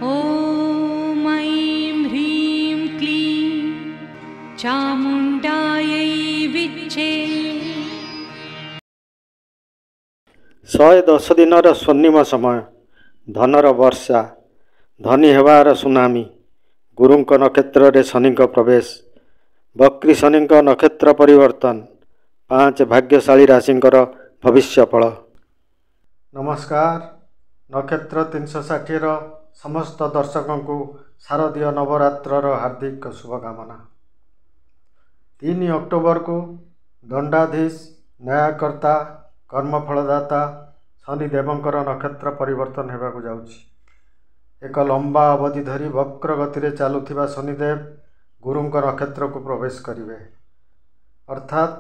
ॐ ऐं ह्रीं क्लीं चामुण्डायै विच्चे। 110 दिनर स्वर्णिम समय, धनर वर्षा, धनी हेबार सुनामी, गुरुंक नक्षत्र रे शनिक प्रवेश, बक्री शनिक नक्षत्र परिवर्तन, 5 भाग्यशाली राशिंकर भविष्यफल। नमस्कार। नक्षत्र 360 रो समस्त दर्शकों को शारदीय नवरात्रर हार्दिक शुभकामना। 3 अक्टोबर को दंडाधीश, न्यायकर्ता, कर्मफलदाता शनिदेवंकर नक्षत्र परिवर्तन होगाकू जाउछि। एक लंबा अवधि धरी वक्र गति रे चलुथिबा शनिदेव गुरुंक नक्षत्र को प्रवेश करिवे, अर्थात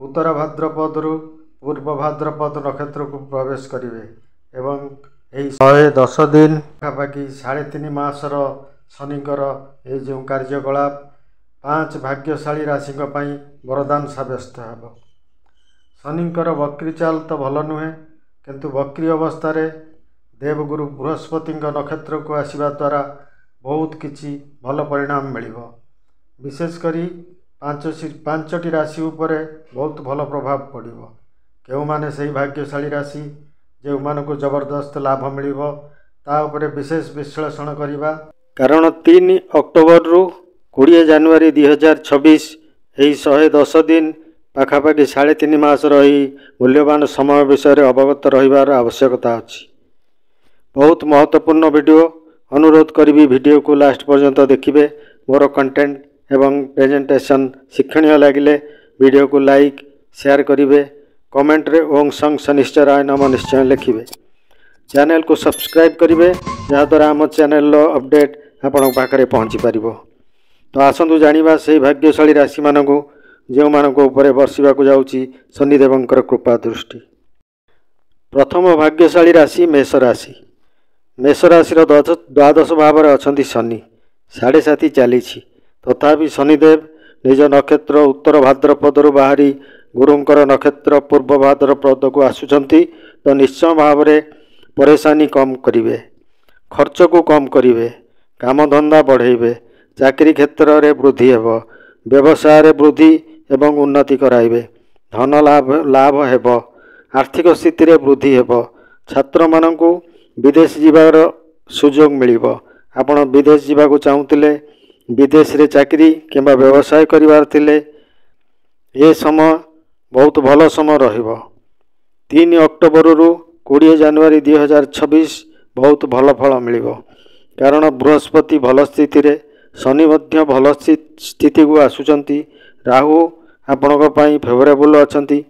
उत्तर भाद्रपद रु पूर्व भाद्रपद नक्षत्र को प्रवेश करिवे एवं यही 110 दिन पाखापाखि 3.5 मासर शनिकर ये जो कार्यकलाप 5 भाग्यशाली राशि वरदान साब्यस्त हेब। शनिकर वक्री चाल तो भल नुहे, किंतु वक्री अवस्था देवगुरु बृहस्पति नक्षत्र को आसवा द्वारा बहुत किछि भल परिणाम मिलिबो। विशेषकर 5टी राशि उपरे बहुत भल प्रभाव पड़िबो। केउ माने सही भाग्यशाली राशि जो मानक जबरदस्त लाभ मिलिबो ता उपरे विशेष विश्लेषण करिबा। कारण 3 अक्टोबर रु 20 जनवरी 2026 यही 110 दिन पाखापाखि 3.5 मासर ही मूल्यवान समय विषय अवगत रहिबार आवश्यकता अछि। बहुत महत्वपूर्ण वीडियो, अनुरोध करी वीडियो को लास्ट पर्यंत देखिए। मोर कंटेंट एवं प्रेजेंटेशन शिक्षणीय लगिले वीडियो को लाइक शेयर करिवे, कमेंट रे ओं संग शनिश्चराय नम निश्चय लिखिए। चैनल को सब्सक्राइब करिवे जहाँद्वारा आम चैनल अपडेट आपण पाखरे पहुँची पारिबो। तो आसंतु जानिबा से भाग्यशाली राशि मानकु जो मानक ऊपर बर्षिबाकू जाउछि शनिदेवंकर कृपा दृष्टि। प्रथम भाग्यशाली राशि मेष राशि। मेष राशि द्वादश भाव में अछंती शनि। 7.5 चली तथापि शनिदेव निज नक्षत्र उत्तर भाद्रपद बाहरी गुरुंकर नक्षत्र पूर्व भाद्रपद को आसुचंती तो निश्चय भाव में परेशानी कम करिवे, खर्च को कम करिवे, काम धंदा बढ़ेबे, चाकरी क्षेत्र में वृद्धि हेब, व्यवसाय रे वृद्धि एवं उन्नति कराइबे, धन लाभ हेब, आर्थिक स्थिति रे वृद्धि हेब। छात्र मानकु विदेश जीवार सुजोग मिलिबो। आपण विदेश जीवाकू चाहूतिले, विदेश रे चाकरी किंबा व्यवसाय करिवार थिले, ये समय बहुत भल समय रहिबो। 3 अक्टोबर रु 20 जनवरी 2026 बहुत भल फल मिलिबो। कारण बृहस्पति भल स्थिति रे, शनि मध्य भल स्थिति को आसुचंती, राहु आपणक पई फेवरेबल अछंती।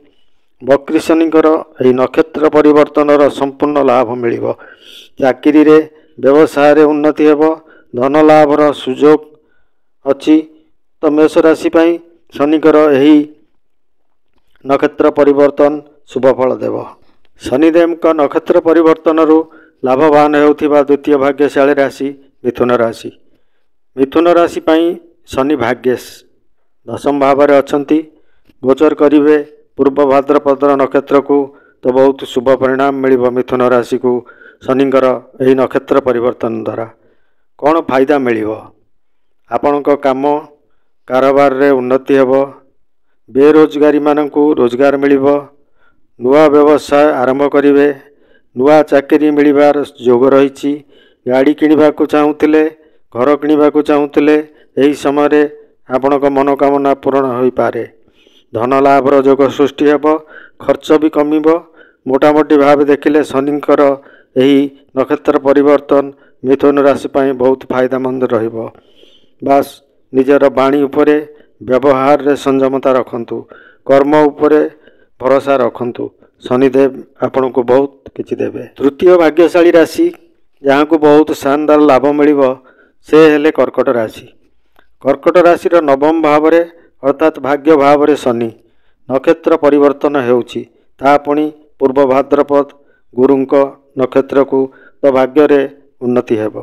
बक्री शनिकर यही नक्षत्र परिवर्तन संपूर्ण लाभ मिलिबो। चाकरी रे व्यवसाय रे उन्नति हेब, धन लाभर सुजोग अछि। तो मेष राशि पई शनिकर यही नक्षत्र परिवर्तन शुभ फल देव। शनिदेव का नक्षत्र परिवर्तन रु लाभवान होउथिबा द्वितीय भाग्यशाली राशि मिथुन राशि। मिथुन राशि पई शनि भाग्येश 10म भाव में अछंती। गोचर करिवे पूर्व भाद्रपद नक्षत्र को तो बहुत शुभ परिणाम मिलिबो। मिथुन राशि को शनिकर यही नक्षत्र परिवर्तन द्वारा कौन फायदा मिलिबो? आपणक काम कारोबार रे उन्नति हेबो, बेरोजगारी मानकु रोजगार मिलिबो, नुआ व्यवसाय आरंभ करिवे, नुआ चाकरी मिलिबार योग रहिछि। गाड़ी किनिबाकू चाहूतिले, घर किनिबाकू चाहूतिले, यही समय रे आपणक मनोकामना पूर्ण होई पारे। धन लाभर योग सृष्टि हेब, खर्च भी कमिबो। मोटामोटी भाव देखिले शनिकर यही नक्षत्र परिवर्तन मिथुन राशि पाई बहुत फायदामंद रहिबो। बास निजर बाणी उपरे व्यवहार रे संयमता रखंतु, कर्म उपरे भरोसा रखंतु, शनिदेव आपण को बहुत किछि देबे। तृतीय भाग्यशाली राशि जहाँ को बहुत शानदार लाभ मिलिबो से हेले कर्कट राशि। कर्कट राशि 9म भाव रे अर्थात भाग्य भाव रे शनि नक्षत्र परिवर्तन हेउछि। ता पुणी पूर्व भाद्रपद गुरुंक नक्षत्र को तो भाग्य रे उन्नति हेब,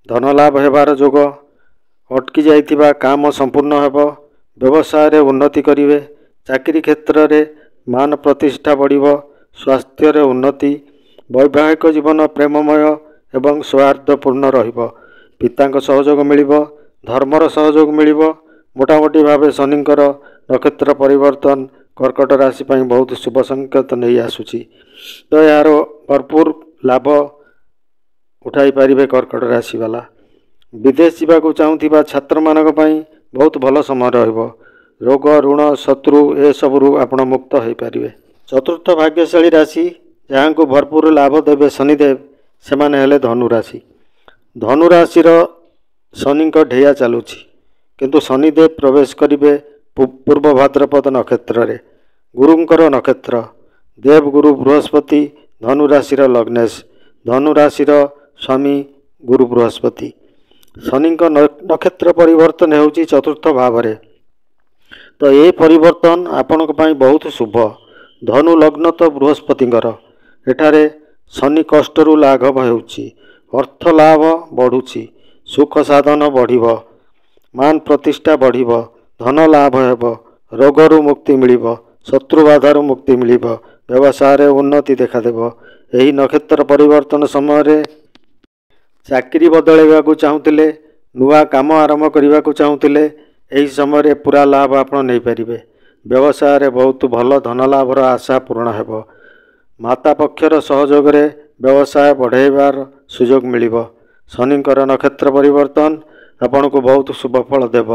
धन लाभ हेबार जोग, अटकी जाइथिबा काम संपूर्ण हेब, व्यवसाय रे उन्नति करिवे, चाकरी क्षेत्र रे मान प्रतिष्ठा बढ़िबो, स्वास्थ्य रे उन्नति, वैवाहिक जीवन प्रेममय ଏବଂ ସୌହାର୍ଦ୍ଦ୍ୟପୂର୍ଣ୍ଣ ରହିବ। ପିତାଙ୍କ ସହଯୋଗ ମିଳିବ, ଧର୍ମର ସହଯୋଗ ମିଳିବ। ମୋଟାମୋଟି ଭାବେ ଶନିଙ୍କର ନକ୍ଷତ୍ର ପରିବର୍ତ୍ତନ କର୍କଟ ରାଶି ପାଇଁ ବହୁତ ଶୁଭ ସଂକେତ ନେଇ ଆସୁଛି। ତ ଏହାର ଭରପୁର ଲାଭ ଉଠାଇ ପାରିବେ କର୍କଟ ରାଶିବାଲା। ବିଦେଶ ଯିବାକୁ ଚାହୁଁଥିବା ଛାତ୍ରମାନଙ୍କ ପାଇଁ ବହୁତ ଭଲ ସମୟ ରହିବ। ରୋଗ, ଋଣ, ଶତ୍ରୁ ଏସବୁରୁ ଆପଣ ମୁକ୍ତ ହୋଇପାରିବେ। ଚତୁର୍ଥ ଭାଗ୍ୟଶାଳୀ ରାଶି ଯାହାଙ୍କୁ ଭରପୁର ଲାଭ ଦେବେ ଶନିଦେବ, ସେମାନେ ହେଲେ ଧନୁରାଶି। ଧନୁରାଶିର ଶନିଙ୍କ ଢେୟା ଚାଲୁଛି, କିନ୍ତୁ ଶନିଦେବ ପ୍ରବେଶ କରିବେ ପୂର୍ବ ଭାଦ୍ରପଦ ନକ୍ଷତ୍ରରେ। ଗୁରୁଙ୍କର ନକ୍ଷତ୍ର, ଦେବଗୁରୁ ବୃହସ୍ପତି ଧନୁରାଶିର ଲଗ୍ନେଶ। ଧନୁରାଶିର ସ୍ୱାମୀ ଗୁରୁ ବୃହସ୍ପତି। ଶନିଙ୍କ ନକ୍ଷତ୍ର ପରିବର୍ତ୍ତନ ହେଉଛି ଚତୁର୍ଥ ଭାବରେ। ତ ଏ ପରିବର୍ତ୍ତନ ଆପଣଙ୍କ ପାଇଁ ବହୁତ ଶୁଭ। ଧନୁ ଲଗ୍ନ ତ ବୃହସ୍ପତିଙ୍କର। ଏଠାରେ ଶନି କଷ୍ଟରୁ ଲାଘବ ହେଉଛି, ଅର୍ଥ ଲାଭ ବଢ଼ୁଛି, ସୁଖ ସାଧନ ବଢ଼ିବ, ମାନ ପ୍ରତିଷ୍ଠା ବଢ଼ିବ, ଧନ ଲାଭ ହେବ, ରୋଗରୁ ମୁକ୍ତି ମିଳିବ, ଶତ୍ରୁ ବାଧାରୁ ମୁକ୍ତି ମିଳିବ, ବ୍ୟବସାୟରେ ଉନ୍ନତି ଦେଖାଦେବ। ଏହି ନକ୍ଷତ୍ର ପରିବର୍ତ୍ତନ ସମୟରେ ଚାକିରି ବଦଳାଇବାକୁ ଚାହୁଁଥିଲେ, ନୂଆ କାମ ଆରମ୍ଭ କରିବାକୁ ଚାହୁଁଥିଲେ, ଏହି ସମୟରେ ପୁରା ଲାଭ ଆପଣ ନେଇପାରିବେ। ବ୍ୟବସାୟରେ ବହୁତ ଭଲ ଧନ ଲାଭର ଆଶା ପୂରଣ ହେବ। ମାତା ପକ୍ଷର ସହଯୋଗରେ ବ୍ୟବସାୟ ବଢ଼ାଇବାର ସୁଯୋଗ ମିଳିବ। ଶନିଙ୍କର ନକ୍ଷତ୍ର ପରିବର୍ତ୍ତନ ଆପଣଙ୍କୁ ବହୁତ ଶୁଭ ଫଳ ଦେବ।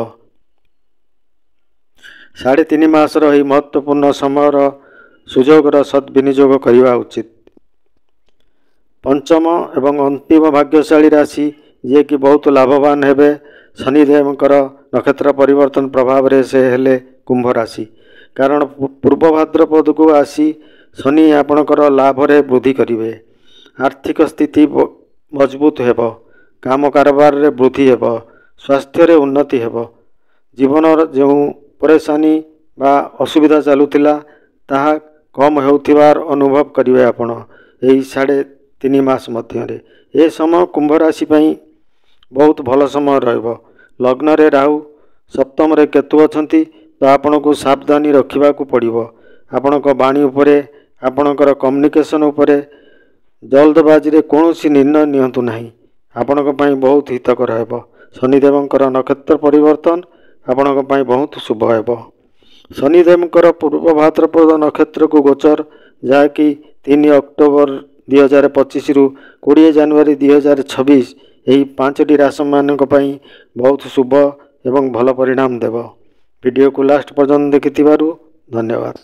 3.5 ମାସର ଏହି ମହତ୍ତ୍ୱପୂର୍ଣ୍ଣ ସମୟର ସୁଯୋଗର ସଦ୍ବିନିଯୋଗ କରିବା ଉଚିତ। ପଞ୍ଚମ ଏବଂ ଅନ୍ତିମ ଭାଗ୍ୟଶାଳୀ ରାଶି ଯିଏକି ବହୁତ ଲାଭବାନ ହେବେ ଶନିଦେବଙ୍କର ନକ୍ଷତ୍ର ପରିବର୍ତ୍ତନ ପ୍ରଭାବରେ, ସେ ହେଲେ କୁମ୍ଭ ରାଶି। କାରଣ ପୂର୍ବ ଭାଦ୍ରପଦକୁ ଆସି ଶନି ଆପଣଙ୍କର ଲାଭରେ ବୃଦ୍ଧି କରିବେ। ଆର୍ଥିକ ସ୍ଥିତି ମଜବୁତ ହେବ, କାମ କାରବାରରେ ବୃଦ୍ଧି ହେବ, ସ୍ୱାସ୍ଥ୍ୟରେ ଉନ୍ନତି ହେବ। ଜୀବନର ଯେଉଁ ପରେଶାନୀ ବା ଅସୁବିଧା ଚାଲୁଥିଲା ତାହା କମ୍ ହେଉଥିବାର ଅନୁଭବ କରିବେ ଆପଣ ଏହି 3.5 ମାସ ମଧ୍ୟରେ। ଏ ସମୟ କୁମ୍ଭ ରାଶି ପାଇଁ ବହୁତ ଭଲ ସମୟ ରହିବ। ଲଗ୍ନରେ ରାହୁ, ସପ୍ତମରେ କେତୁ ଅଛନ୍ତି, ତ ଆପଣଙ୍କୁ ସାବଧାନୀ ରଖିବାକୁ ପଡ଼ିବ। ଆପଣଙ୍କ ବାଣୀ ଉପରେ, ଆପଣଙ୍କର କମ୍ୟୁନିକେସନ୍ ଉପରେ ଜଲ୍ଦବାଜିରେ କୌଣସି ନିର୍ଣ୍ଣୟ ନିଅନ୍ତୁ ନାହିଁ। ଆପଣଙ୍କ ପାଇଁ ବହୁତ ହିତକର ହେବ। ଶନିଦେବଙ୍କର ନକ୍ଷତ୍ର ପରିବର୍ତ୍ତନ ଆପଣଙ୍କ ପାଇଁ ବହୁତ ଶୁଭ ହେବ। ଶନିଦେବଙ୍କର ପୂର୍ବ ଭାଦ୍ରପଦ ନକ୍ଷତ୍ରକୁ ଗୋଚର, ଯାହାକି 3 ଅକ୍ଟୋବର 2025ରୁ 20 ଜାନୁଆରୀ 2026, ଏହି 5ଟି ରାଶିମାନଙ୍କ ପାଇଁ ବହୁତ ଶୁଭ ଏବଂ ଭଲ ପରିଣାମ ଦେବ। ଭିଡ଼ିଓକୁ ଲାଷ୍ଟ ପର୍ଯ୍ୟନ୍ତ ଦେଖିଥିବାରୁ ଧନ୍ୟବାଦ।